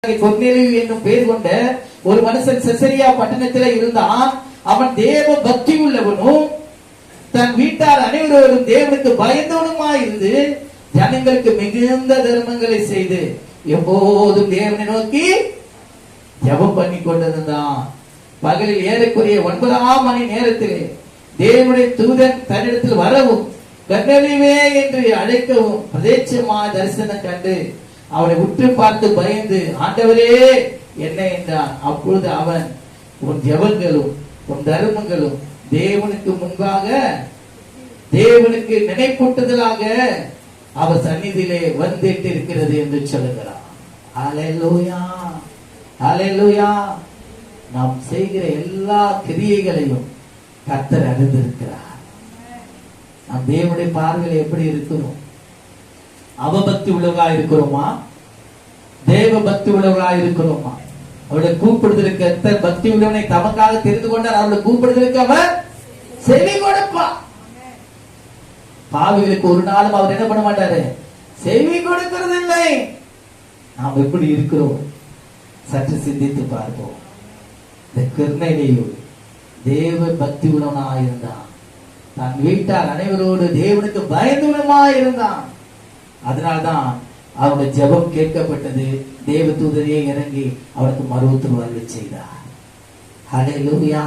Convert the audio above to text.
கொர்நேலியு என்னும் பெயர் கொண்ட ஒரு மனுஷன் செசரியா பட்டணத்தில் இருந்தான். அவன் தேவ பக்தி உள்ளவனும் தன் வீட்டார் அனைவரோடும் தேவனுக்கு பயந்தவனுமாயிருந்து ஜனங்களுக்கு மிகுந்த தர்மங்களை செய்து எப்போதும் தேவனை நோக்கி ஜெபம் பண்ணி கொண்டிருந்தான். பகலில் ஏறக்குறைய 9ஆம் மணி நேரத்திலே தேவனுடைய தூதன் தன்னிடத்தில் வரவும் கொர்நேலியுவே என்று அழைக்கவும் பிரத்யட்சமா தரிசனம் கண்டு அவனை உற்று பார்த்து பயந்து, ஆண்டவரே என்ன என்றான். அப்பொழுது அவன், உன் ஜெபங்களும் உன் தர்மங்களும் தேவனுக்கு முன்பாக தேவனுக்கு நினைப்பூட்டுதலாக அவர் சந்நிதியிலே வந்துட்டு இருக்கிறது என்று சொல்லுகிறான். ஹல்லேலூயா, ஹல்லேலூயா. நாம் செய்கிற எல்லா கிரியைகளையும் கர்த்தர் அறிந்திருக்கிறார். நாம் தேவனுடைய பார்வையில் எப்படி இருக்கிறோம்? அவபக்தி உள்ளவர்களா இருக்கிறோமா? தேவ பக்தி உள்ளவர்களா இருக்கிறோமா? அவருடைய கூப்பிடுதலுக்கு கர்த்தர் பக்தி உள்ளவனை தமக்காக தெரிந்து கொண்டார். அவருடைய கூப்பிடுதலுக்கு அவர் செவி கொடுப்பார். பாவிகளுக்கு ஒரு நாளும் அவர் என்ன பண்ண மாட்டாரு? செவி கொடுக்கிறது இல்லை. நாம் எப்படி இருக்கிறோம் சற்று சிந்தித்து பார்ப்போம். இந்த கொர்நேலியு தேவ பக்தி உள்ளவனாயிருந்தான். தன் வீட்டார் அனைவரோடு தேவனுக்கு பயந்துள்ளமாயிருந்தான். அதனால்தான் அவனுடைய ஜெபம் கேட்கப்பட்டது. தேவ தூதரே இறங்கி அவனுக்கு மறு உத்தரவு செய்தார். ஹல்லேலூயா.